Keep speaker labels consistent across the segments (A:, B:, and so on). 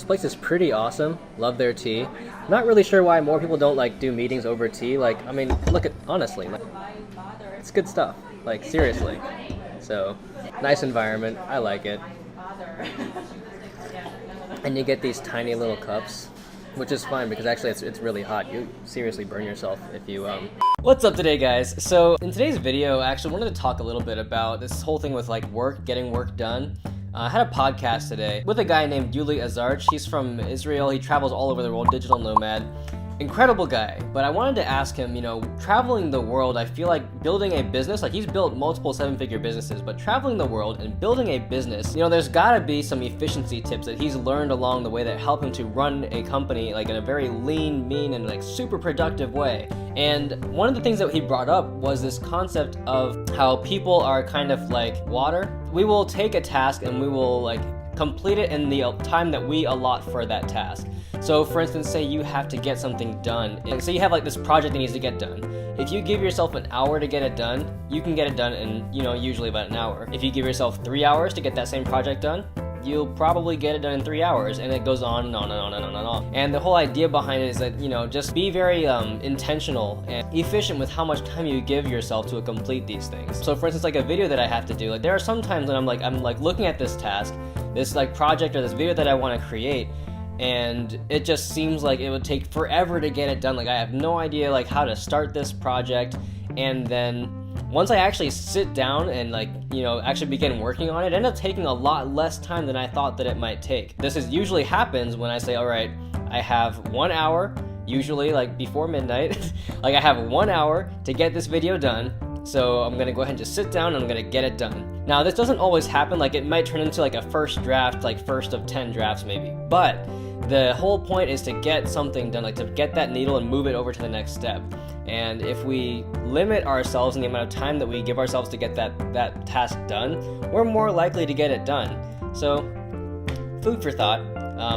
A: This place is pretty awesome. Love their tea. Not really sure why more people don't like do meetings over tea. Like, I mean, look at, honestly, like, it's good stuff. Like, seriously. So, nice environment. I like it. And you get these tiny little cups, which is fine because actually it's really hot. You seriously burn yourself if you What's up today, guys? So in today's video, I actually wanted to talk a little bit about this whole thing with like work, getting work done. I had a podcast today with a guy named Yuli Azarch. He's from Israel. He travels all over the world, digital nomad. Incredible guy, but I wanted to ask him, you know, traveling the world, I feel like building a business, like he's built multiple seven-figure businesses, but traveling the world and building a business, you know, there's gotta be some efficiency tips that he's learned along the way that help him to run a company like in a very lean, mean, and like super productive way. And one of the things that he brought up was this concept of how people are kind of like water. We will take a task and we will like complete it in the time that we allot for that task. So for instance, say you have to get something done. Say you have like this project that needs to get done. If you give yourself an hour to get it done, you can get it done in, you know, usually about an hour. If you give yourself 3 hours to get that same project done, you'll probably get it done in 3 hours, and it goes on and on and on and on and on. And the whole idea behind it is that, you know, just be very intentional and efficient with how much time you give yourself to complete these things. So for instance, like a video that I have to do, like there are some times when I'm like looking at this task, this like project or this video that I want to create, and it just seems like it would take forever to get it done. Like I have no idea like how to start this project, and then once I actually sit down and like, you know, actually begin working on it, it ended up taking a lot less time than I thought that it might take. This is usually happens when I say, all right, I have 1 hour, usually like before midnight, like I have 1 hour to get this video done. So I'm gonna go ahead and just sit down and I'm gonna get it done. Now this doesn't always happen, like it might turn into like a first draft, like first of 10 drafts maybe. But the whole point is to get something done, like to get that needle and move it over to the next step. And if we limit ourselves in the amount of time that we give ourselves to get that task done, we're more likely to get it done. So food for thought.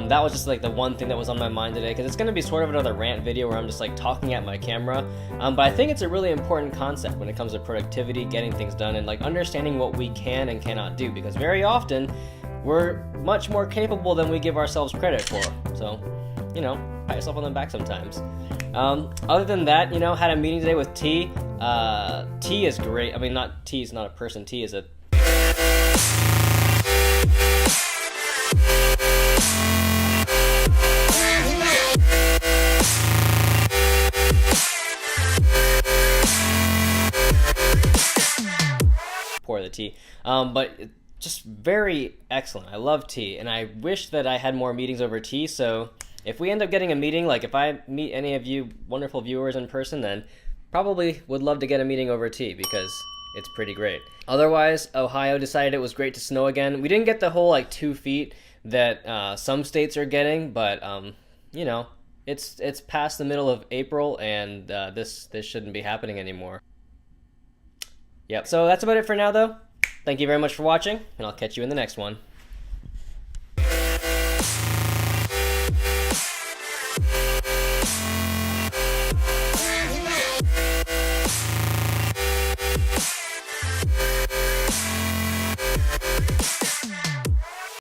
A: That was just like the one thing that was on my mind today, because it's going to be sort of another rant video where I'm just like talking at my camera, but I think it's a really important concept when it comes to productivity, getting things done, and like understanding what we can and cannot do, because very often we're much more capable than we give ourselves credit for. So, you know, pat yourself on the back sometimes. Other than that, you know, had a meeting today with T. T is great. I mean, not T is not a person. T is a pour the tea, but just very excellent. I love tea, and I wish that I had more meetings over tea. So if we end up getting a meeting, like if I meet any of you wonderful viewers in person, then probably would love to get a meeting over tea because it's pretty great. Otherwise, Ohio decided it was great to snow again. We didn't get the whole like 2 feet that some states are getting, but you know, it's past the middle of April, and this shouldn't be happening anymore. Yep. So that's about it for now, though. Thank you very much for watching, and I'll catch you in the next one.